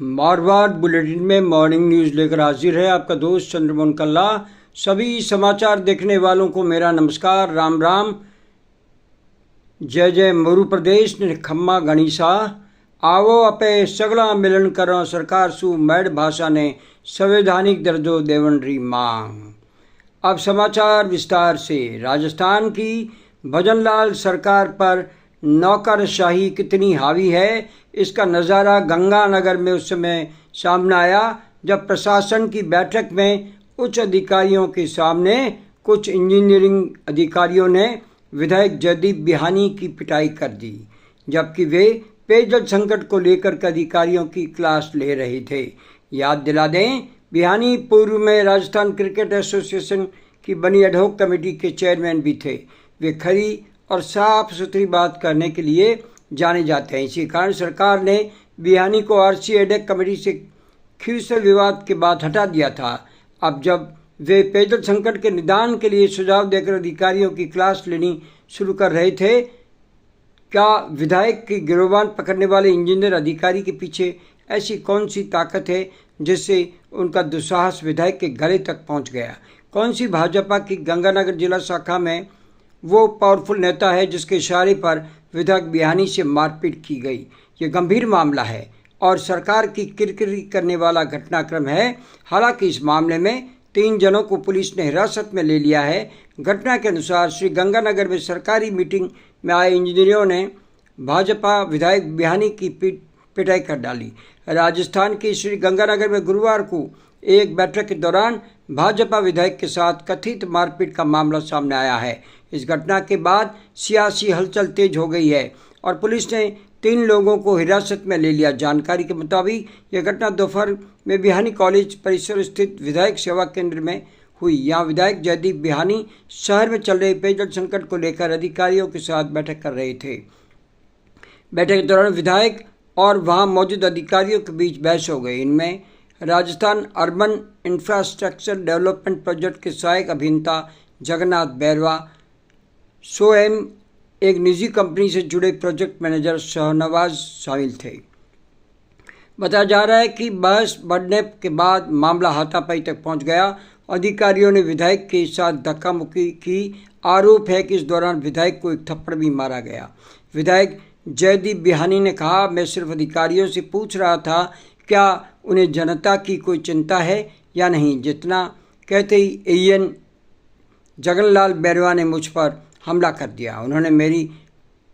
Marwar bulletin में morning news लेकर हाजिर है आपका दोस्त चंद्रमोहन कल्ला। सभी समाचार देखने वालों को मेरा नमस्कार, राम राम, जय जय मरु प्रदेश ने खम्मा गणिसा। आवो अपे सगला मिलन करो सरकार सु मैड भाषा ने संवैधानिक दर्जो देवन री मांग। अब समाचार विस्तार से। राजस्थान की भजनलाल सरकार पर नौकरशाही कितनी हावी है, इसका नज़ारा गंगानगर में उस समय सामने आया जब प्रशासन की बैठक में उच्च अधिकारियों के सामने कुछ इंजीनियरिंग अधिकारियों ने विधायक जयदीप बिहानी की पिटाई कर दी, जबकि वे पेयजल संकट को लेकर के अधिकारियों की क्लास ले रहे थे। याद दिला दें, बिहानी पूर्व में राजस्थान क्रिकेट एसोसिएशन की बनी एडहॉक कमेटी के चेयरमैन भी थे। वे खरी और साफ सुथरी बात करने के लिए जाने जाते हैं। इसी कारण सरकार ने बिहानी को आरसी एडहॉक कमेटी से खींचतान विवाद के बाद हटा दिया था। अब जब वे पेयजल संकट के निदान के लिए सुझाव देकर अधिकारियों की क्लास लेनी शुरू कर रहे थे, क्या विधायक की गिरोबान पकड़ने वाले इंजीनियर अधिकारी के पीछे ऐसी कौन सी ताकत है जिससे उनका दुस्साहस विधायक के गले तक पहुंच गया? कौन सी भाजपा की गंगानगर जिला शाखा में वो पावरफुल नेता है जिसके इशारे पर विधायक बिहानी से मारपीट की गई? ये गंभीर मामला है और सरकार की किरकिरी करने वाला घटनाक्रम है। हालांकि इस मामले में 3 जनों को पुलिस ने हिरासत में ले लिया है। घटना के अनुसार श्री गंगानगर में सरकारी मीटिंग में आए इंजीनियरों ने भाजपा विधायक बिहानी की पिटाई कर डाली। राजस्थान के श्री गंगानगर में गुरुवार को एक बैठक के दौरान भाजपा विधायक के साथ कथित मारपीट का मामला सामने आया है। इस घटना के बाद सियासी हलचल तेज हो गई है और पुलिस ने 3 लोगों को हिरासत में ले लिया। जानकारी के मुताबिक यह घटना दोपहर में बिहानी कॉलेज परिसर स्थित विधायक सेवा केंद्र में हुई। यहाँ विधायक जयदीप बिहानी शहर में चल रहे पेयजल संकट को लेकर अधिकारियों के साथ बैठक कर रहे थे। बैठक के दौरान विधायक और वहाँ मौजूद अधिकारियों के बीच बहस हो गई। इनमें Rajasthan urban infrastructure development project के सहायक अभियंता जगन्नाथ बैरवा, सोएम एक निजी कंपनी से जुड़े प्रोजेक्ट मैनेजर शहनवाज शामिल थे। बताया जा रहा है कि बहस बढ़ने के बाद मामला हाथापाई तक पहुंच गया। अधिकारियों ने विधायक के साथ धक्का मुक्की की। आरोप है कि इस दौरान विधायक को एक थप्पड़ भी मारा गया। विधायक जयदीप बिहानी ने कहा, मैं सिर्फ अधिकारियों से पूछ रहा था क्या उन्हें जनता की कोई चिंता है या नहीं। जितना कहते ही एएन जगनलाल बैरवा ने मुझ पर हमला कर दिया। उन्होंने मेरी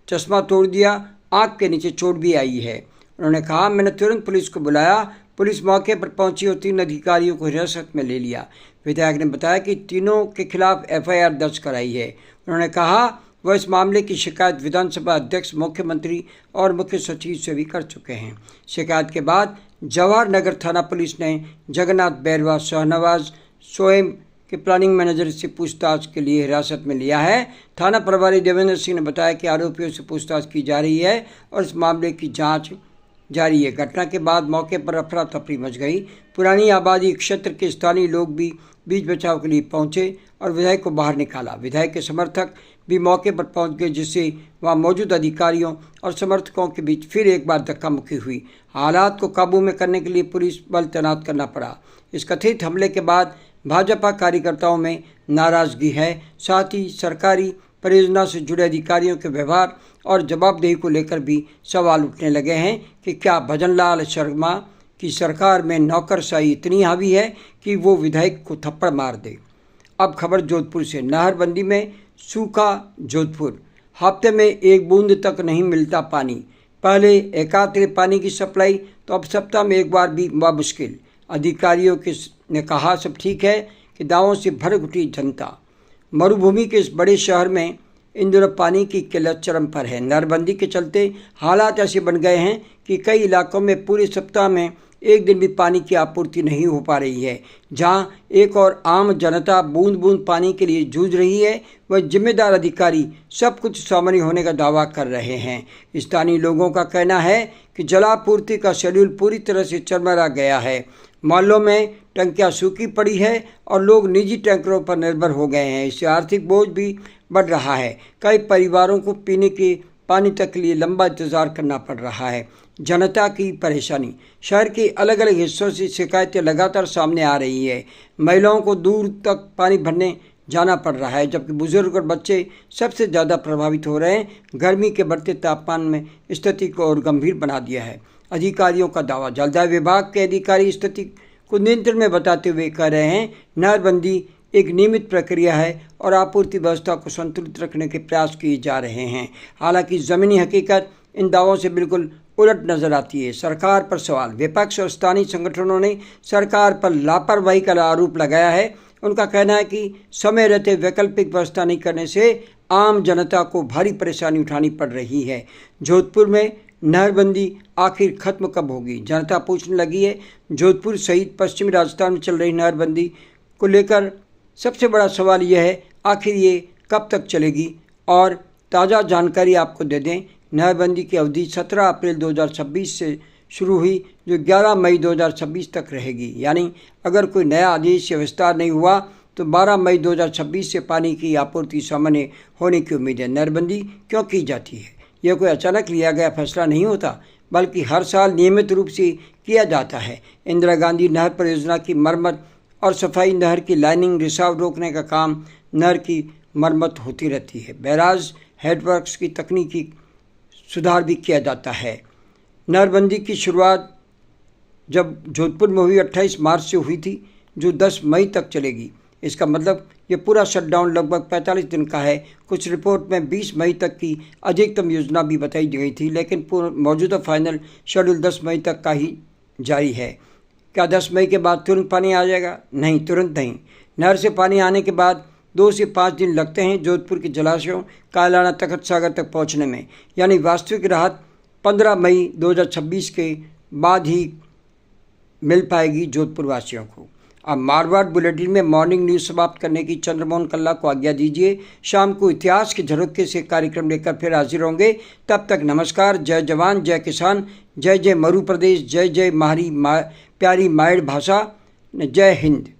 चश्मा तोड़ दिया, आँख के नीचे चोट भी आई है। उन्होंने कहा, मैंने तुरंत पुलिस को बुलाया। पुलिस मौके पर पहुंची और 3 अधिकारियों को हिरासत में ले लिया। विधायक ने बताया कि तीनों के खिलाफ एफआईआर दर्ज कराई है। उन्होंने कहा वह इस मामले की शिकायत विधानसभा अध्यक्ष, मुख्यमंत्री और मुख्य सचिव से भी कर चुके हैं। शिकायत के बाद जवाहर नगर थाना पुलिस ने जगन्नाथ बैरवा, शहनवाज, सोएम के प्लानिंग मैनेजर से पूछताछ के लिए हिरासत में लिया है। थाना प्रभारी देवेंद्र सिंह ने बताया कि आरोपियों से पूछताछ की जा रही है और इस मामले की जांच जारी है। घटना के बाद मौके पर अफरा तफरी मच गई। पुरानी आबादी क्षेत्र के स्थानीय लोग भी बीच बचाव के लिए पहुंचे और विधायक को बाहर निकाला। विधायक के समर्थक भी मौके पर पहुंच गए, जिससे वहां मौजूद अधिकारियों और समर्थकों के बीच फिर एक बार धक्का मुक्की हुई। हालात को काबू में करने के लिए पुलिस बल तैनात करना पड़ा। इस कथित हमले के बाद भाजपा कार्यकर्ताओं में नाराजगी है। साथ ही सरकारी परियोजना से जुड़े अधिकारियों के व्यवहार और जवाबदेही को लेकर भी सवाल उठने लगे हैं कि क्या भजनलाल शर्मा की सरकार में नौकरशाही इतनी हावी है कि वो विधायक को थप्पड़ मार दे। अब खबर जोधपुर से। नहरबंदी में सूखा जोधपुर। हफ्ते में 1 बूंद तक नहीं मिलता पानी। पहले एकात्र पानी की सप्लाई, तो अब सप्ताह में 1 बार भी मुश्किल। अधिकारियों ने कहा सब ठीक है कि दावों से भर उठी जनता। मरुभूमि के इस बड़े शहर में इन दिनों पानी की किल्लत चरम पर है। नहरबंदी के चलते हालात ऐसे बन गए हैं कि कई इलाकों में पूरे सप्ताह में 1 दिन भी पानी की आपूर्ति नहीं हो पा रही है। जहां एक और आम जनता बूंद बूंद पानी के लिए जूझ रही है, वह जिम्मेदार अधिकारी सब कुछ सामान्य होने का दावा कर रहे हैं। स्थानीय लोगों का कहना है कि जलापूर्ति का शेड्यूल पूरी तरह से चरमरा गया है। मोहल्लों में टंकियां सूखी पड़ी है और लोग निजी टैंकरों पर निर्भर हो गए हैं। इससे आर्थिक बोझ भी बढ़ रहा है। कई परिवारों को पीने के पानी तक के लिए लंबा इंतज़ार करना पड़ रहा है। जनता की परेशानी। शहर के अलग अलग हिस्सों से शिकायतें लगातार सामने आ रही है। महिलाओं को दूर तक पानी भरने जाना पड़ रहा है, जबकि बुजुर्ग और बच्चे सबसे ज़्यादा प्रभावित हो रहे हैं। गर्मी के बढ़ते तापमान में स्थिति को और गंभीर बना दिया है। अधिकारियों का दावा। जलदाय विभाग के अधिकारी स्थिति को नियंत्रण में बताते हुए कह रहे हैं, नहरबंदी एक नियमित प्रक्रिया है और आपूर्ति व्यवस्था को संतुलित रखने के प्रयास किए जा रहे हैं। हालांकि ज़मीनी हकीकत इन दावों से बिल्कुल उलट नजर आती है। सरकार पर सवाल। विपक्ष और स्थानीय संगठनों ने सरकार पर लापरवाही का आरोप लगाया है। उनका कहना है कि समय रहते वैकल्पिक व्यवस्था नहीं करने से आम जनता को भारी परेशानी उठानी पड़ रही है। जोधपुर में नहरबंदी आखिर खत्म कब होगी? जनता पूछने लगी है। जोधपुर सहित पश्चिमी राजस्थान में चल रही नहरबंदी को लेकर सबसे बड़ा सवाल यह है, आखिर ये कब तक चलेगी? और ताज़ा जानकारी आपको दे दें, नहरबंदी की अवधि 17 अप्रैल 2026 से शुरू हुई, जो 11 मई 2026 तक रहेगी। यानी अगर कोई नया आदेश या विस्तार नहीं हुआ तो 12 मई 2026 से पानी की आपूर्ति सामान्य होने की उम्मीद है। नहरबंदी क्यों की जाती है? यह कोई अचानक लिया गया फैसला नहीं होता, बल्कि हर साल नियमित रूप से किया जाता है। इंदिरा गांधी नहर परियोजना की मरम्मत और सफाई, नहर की लाइनिंग, रिसाव रोकने का काम, नहर की मरम्मत होती रहती है। बैराज हेडवर्क्स की तकनीकी सुधार भी किया जाता है। नहरबंदी की शुरुआत जब जोधपुर में हुई 28 मार्च से हुई थी, जो 10 मई तक चलेगी। इसका मतलब ये पूरा शटडाउन लगभग 45 दिन का है। कुछ रिपोर्ट में 20 मई तक की अधिकतम योजना भी बताई गई थी, लेकिन मौजूदा फाइनल शेड्यूल 10 मई तक का ही जारी है। क्या 10 मई के बाद तुरंत पानी आ जाएगा? नहीं, तुरंत नहीं। नहर से पानी आने के बाद 2 से 5 दिन लगते हैं जोधपुर के जलाशयों कायलाना तखत सागर तक पहुंचने में। यानी वास्तविक राहत 15 मई 2026 के बाद ही मिल पाएगी जोधपुर वासियों को। अब मारवाड़ बुलेटिन में मॉर्निंग न्यूज़ समाप्त करने की चंद्रमोहन कल्ला को आज्ञा दीजिए। शाम को इतिहास के झरोखे से कार्यक्रम लेकर फिर हाजिर होंगे। तब तक नमस्कार। जय जवान, जय किसान, जय जय मरु प्रदेश, जय जय हमारी प्यारी मायड़ भाषा, जय हिंद।